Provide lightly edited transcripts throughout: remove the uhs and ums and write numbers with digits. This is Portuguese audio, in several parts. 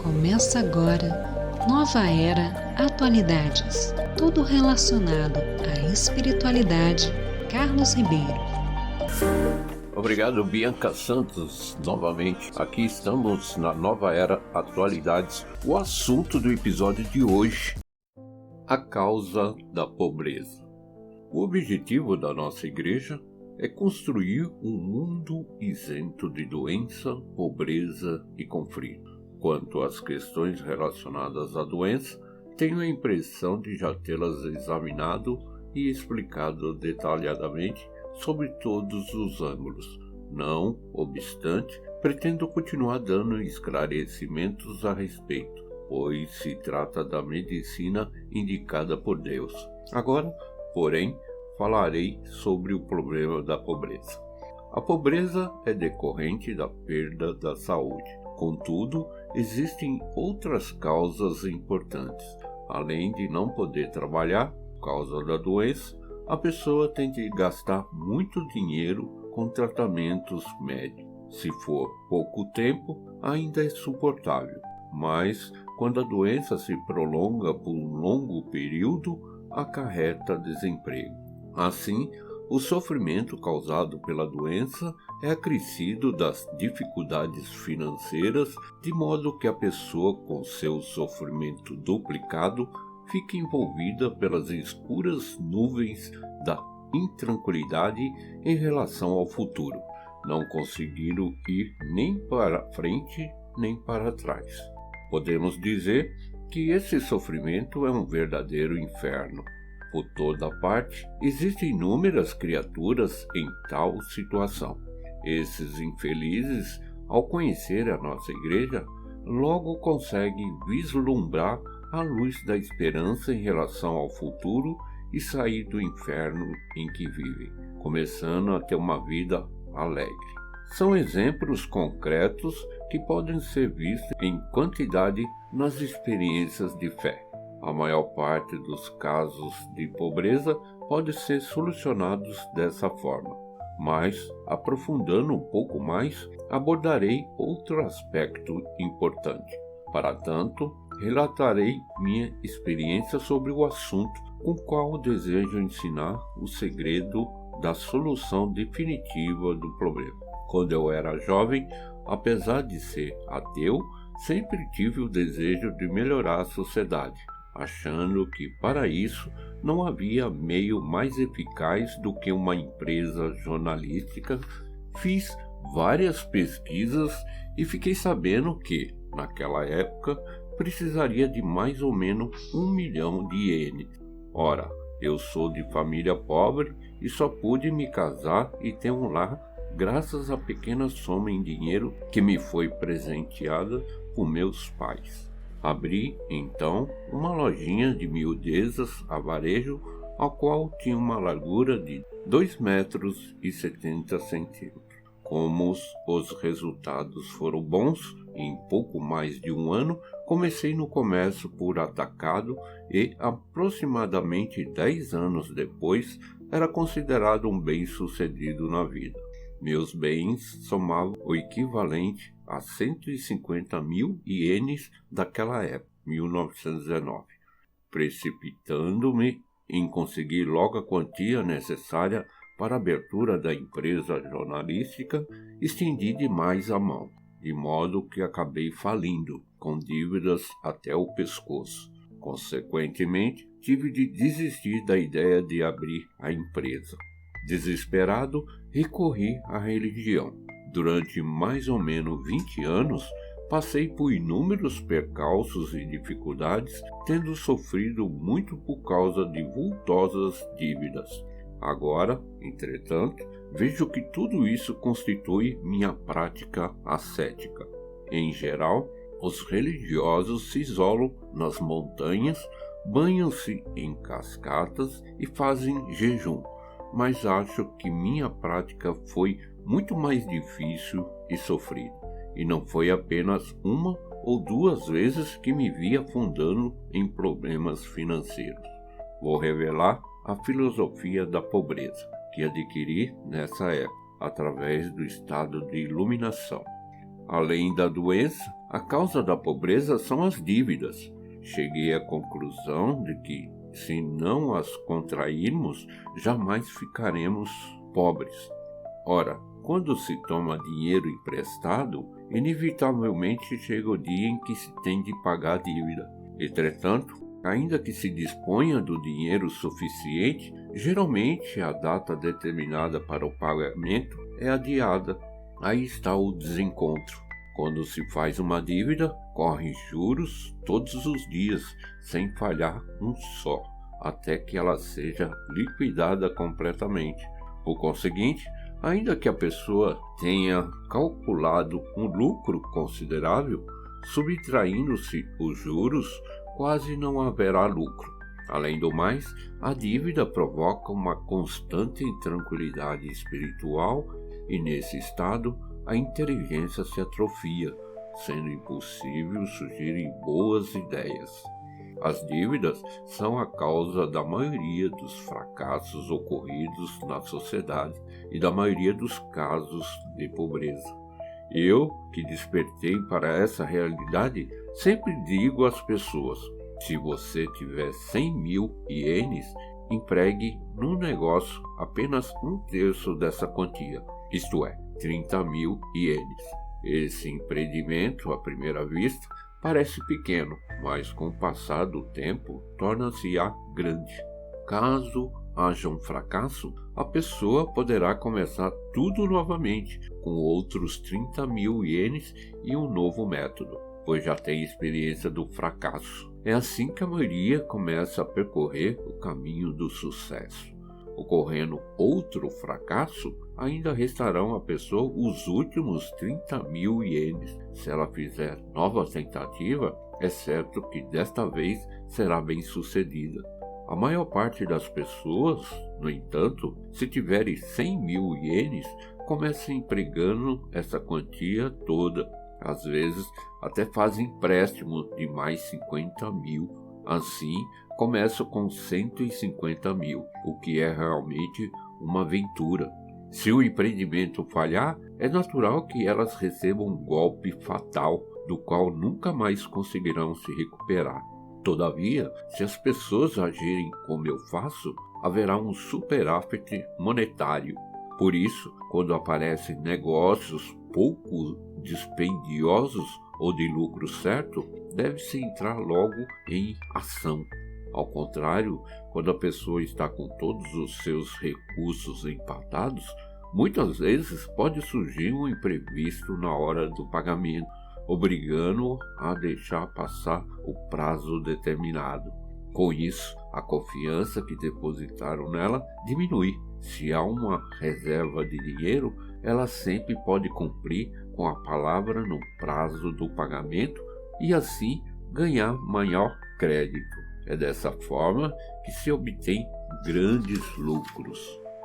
Começa agora, Nova Era Atualidades, tudo relacionado à espiritualidade. Carlos Ribeiro. Obrigado, Bianca Santos, novamente. Aqui estamos na Nova Era Atualidades. O assunto do episódio de hoje, a causa da pobreza. O objetivo da nossa igreja é construir um mundo isento de doença, pobreza e conflito. Quanto às questões relacionadas à doença, tenho a impressão de já tê-las examinado e explicado detalhadamente sobre todos os ângulos. Não obstante, pretendo continuar dando esclarecimentos a respeito, pois se trata da medicina indicada por Deus. Agora, porém, falarei sobre o problema da pobreza. A pobreza é decorrente da perda da saúde. Contudo, existem outras causas importantes. Além de não poder trabalhar por causa da doença, a pessoa tem de gastar muito dinheiro com tratamentos médicos. Se for pouco tempo, ainda é suportável, mas quando a doença se prolonga por um longo período, acarreta desemprego. Assim, o sofrimento causado pela doença é acrescido das dificuldades financeiras, de modo que a pessoa, com seu sofrimento duplicado, fica envolvida pelas escuras nuvens da intranquilidade em relação ao futuro, não conseguindo ir nem para frente nem para trás. Podemos dizer que esse sofrimento é um verdadeiro inferno. Por toda parte, existem inúmeras criaturas em tal situação. Esses infelizes, ao conhecer a nossa igreja, logo conseguem vislumbrar a luz da esperança em relação ao futuro e sair do inferno em que vivem, começando a ter uma vida alegre. São exemplos concretos que podem ser vistos em quantidade nas experiências de fé. A maior parte dos casos de pobreza pode ser solucionados dessa forma, mas, aprofundando um pouco mais, abordarei outro aspecto importante. Para tanto, relatarei minha experiência sobre o assunto, com o qual desejo ensinar o segredo da solução definitiva do problema. Quando eu era jovem, apesar de ser ateu, sempre tive o desejo de melhorar a sociedade, achando que para isso não havia meio mais eficaz do que uma empresa jornalística. Fiz várias pesquisas e fiquei sabendo que, naquela época, precisaria de mais ou menos 1 milhão de ienes. Ora, eu sou de família pobre e só pude me casar e ter um lar graças à pequena soma em dinheiro que me foi presenteada por meus pais. Abri, então, uma lojinha de miudezas a varejo, a qual tinha uma largura de 2,70 metros. Como os resultados foram bons, em pouco mais de um ano, comecei no comércio por atacado e, aproximadamente 10 anos depois, era considerado um bem-sucedido na vida. Meus bens somavam o equivalente a 150 mil ienes daquela época, 1919, precipitando-me em conseguir logo a quantia necessária para a abertura da empresa jornalística. Estendi demais a mão, de modo que acabei falindo, com dívidas até o pescoço. Consequentemente, tive de desistir da ideia de abrir a empresa. Desesperado, recorri à religião. Durante mais ou menos 20 anos, passei por inúmeros percalços e dificuldades, tendo sofrido muito por causa de vultosas dívidas. Agora, entretanto, vejo que tudo isso constitui minha prática ascética. Em geral, os religiosos se isolam nas montanhas, banham-se em cascatas e fazem jejum, mas acho que minha prática foi muito mais difícil e sofrida, e não foi apenas uma ou duas vezes que me vi afundando em problemas financeiros. Vou revelar a filosofia da pobreza, que adquiri nessa época, através do estado de iluminação. Além da doença, a causa da pobreza são as dívidas. Cheguei à conclusão de que, se não as contrairmos, jamais ficaremos pobres. Ora, quando se toma dinheiro emprestado, inevitavelmente chega o dia em que se tem de pagar a dívida. Entretanto, ainda que se disponha do dinheiro suficiente, geralmente a data determinada para o pagamento é adiada. Aí está o desencontro. Quando se faz uma dívida, correm juros todos os dias, sem falhar um só, até que ela seja liquidada completamente. Por conseguinte, ainda que a pessoa tenha calculado um lucro considerável, subtraindo-se os juros, quase não haverá lucro. Além do mais, a dívida provoca uma constante intranquilidade espiritual e, nesse estado, a inteligência se atrofia, sendo impossível surgirem boas ideias. As dívidas são a causa da maioria dos fracassos ocorridos na sociedade e da maioria dos casos de pobreza. Eu, que despertei para essa realidade, sempre digo às pessoas: se você tiver 100.000 ienes, empregue no negócio apenas 1/3 dessa quantia, isto é, 30.000 ienes. Esse empreendimento, à primeira vista, parece pequeno, mas com o passar do tempo torna-se-á grande. Caso haja um fracasso, a pessoa poderá começar tudo novamente, com outros 30.000 ienes e um novo método, pois já tem experiência do fracasso. É assim que a maioria começa a percorrer o caminho do sucesso. Ocorrendo outro fracasso, ainda restarão à pessoa os últimos 30.000 ienes. Se ela fizer nova tentativa, é certo que desta vez será bem sucedida. A maior parte das pessoas, no entanto, se tiverem 100.000 ienes, começam empregando essa quantia toda. Às vezes, até fazem empréstimo de mais 50.000. Assim, começam com 150.000, o que é realmente uma aventura. Se o empreendimento falhar, é natural que elas recebam um golpe fatal, do qual nunca mais conseguirão se recuperar. Todavia, se as pessoas agirem como eu faço, haverá um superávit monetário. Por isso, quando aparecem negócios pouco dispendiosos ou de lucro certo, deve-se entrar logo em ação. Ao contrário, quando a pessoa está com todos os seus recursos empatados, muitas vezes pode surgir um imprevisto na hora do pagamento, obrigando-o a deixar passar o prazo determinado. Com isso, a confiança que depositaram nela diminui. Se há uma reserva de dinheiro, ela sempre pode cumprir com a palavra no prazo do pagamento e assim ganhar maior crédito. É dessa forma que se obtém grandes lucros.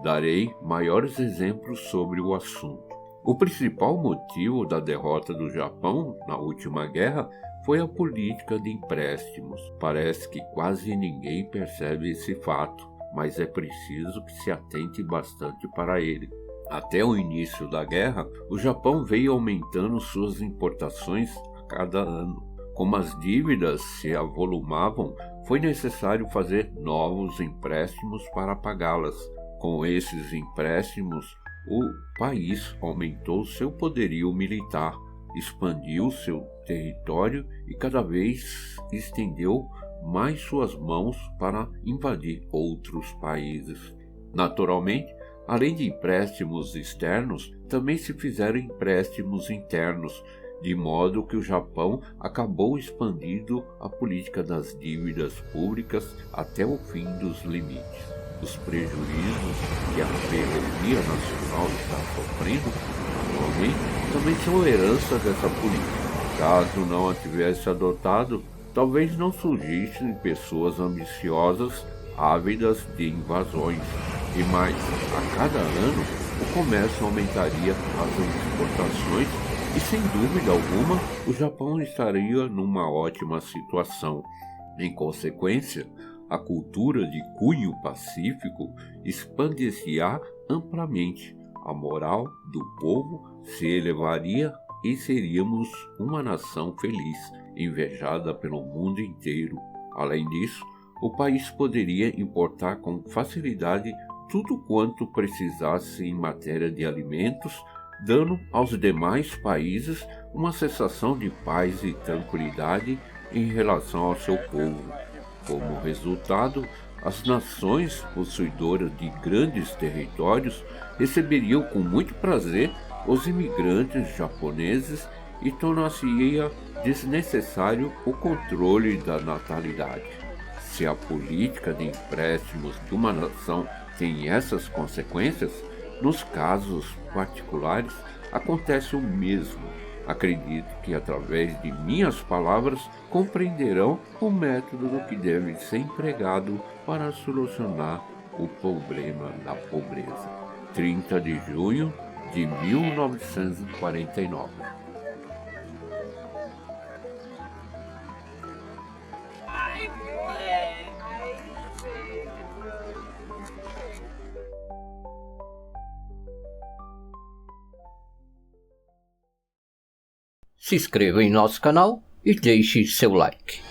Darei maiores exemplos sobre o assunto. O principal motivo da derrota do Japão na última guerra foi a política de empréstimos. Parece que quase ninguém percebe esse fato, mas é preciso que se atente bastante para ele. Até o início da guerra, o Japão veio aumentando suas importações a cada ano. Como as dívidas se avolumavam, foi necessário fazer novos empréstimos para pagá-las. Com esses empréstimos, o país aumentou seu poderio militar, expandiu seu território e cada vez estendeu mais suas mãos para invadir outros países. Naturalmente, além de empréstimos externos, também se fizeram empréstimos internos, de modo que o Japão acabou expandindo a política das dívidas públicas até o fim dos limites. Os prejuízos que a ferrovia nacional está sofrendo atualmente também são herança dessa política. Caso não a tivesse adotado, talvez não surgissem pessoas ambiciosas, ávidas de invasões. E mais, a cada ano, o comércio aumentaria as exportações e, sem dúvida alguma, o Japão estaria numa ótima situação. Em consequência, a cultura de cunho pacífico expandir-se-á amplamente, a moral do povo se elevaria e seríamos uma nação feliz, invejada pelo mundo inteiro. Além disso, o país poderia importar com facilidade tudo quanto precisasse em matéria de alimentos, dando aos demais países uma sensação de paz e tranquilidade em relação ao seu povo. Como resultado, as nações possuidoras de grandes territórios receberiam com muito prazer os imigrantes japoneses e tornar-se-ia desnecessário o controle da natalidade. Se a política de empréstimos de uma nação tem essas consequências, nos casos particulares acontece o mesmo. Acredito que através de minhas palavras compreenderão o método que deve ser empregado para solucionar o problema da pobreza. 30 de junho de 1949. Se inscreva em nosso canal e deixe seu like.